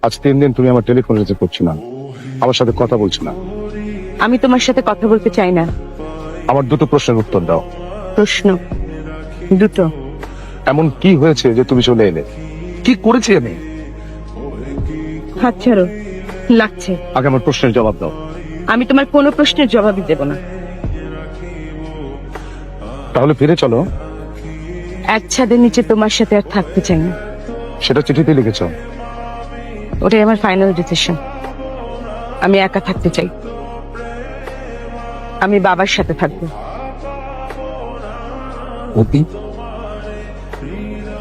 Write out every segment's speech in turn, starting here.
আজ 3 দিন তুমি আমার টেলিফোন রিসিভ করছো না, আমার সাথে কথা বলছো না। আমি তোমার সাথে কথা বলতে চাই না। আমার দুটো প্রশ্নের উত্তর দাও। প্রশ্ন দুটো? এমন কি হয়েছে যে তুমি চলে এলে? কি করেছি আমি? হাত ছাড়ো, লাগছে। আগে আমার প্রশ্নের জবাব দাও। আমি তোমার কোনো প্রশ্নের জবাবই দেব না। তাহলে ফিরে চলো। এক ছাদের নিচে তোমার সাথে আর থাকতে চাই না। সেটা চিঠিতে লিখেছ। ওটাই আমার ফাইনাল ডিসিশন। আমি একা থাকতে চাই। আমি বাবার সাথে থাকবো। অতি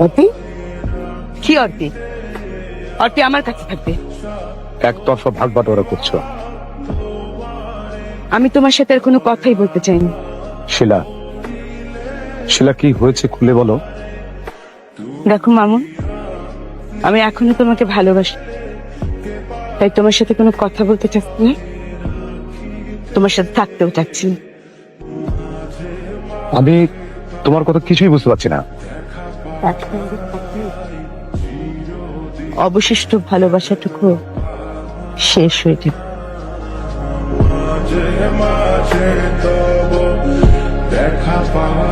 অতি? কি অর্তি? অর্তি আমার কাছে থাকবে। একতরফা ভাগ বাটোয়ারা করছো। আমি তোমার সাথে আর কোনো কথাই বলতে চাইনি। শিলা, শিলা কি হয়েছে খুলে বলো। দেখো মামুন, আমি এখনো তোমাকে ভালোবাসি, তাই তোমার সাথে কোনো কথা বলতে চাচ্ছি না, তোমার সাথে থাকতেও চাচ্ছি না। আমি তোমার কথা কিছুই বুঝতে পারছি না। অবশিষ্ট ভালোবাসাটুকু শেষ হয়ে যাবে। মাঝে মাঝে তবু দেখা পাওয়া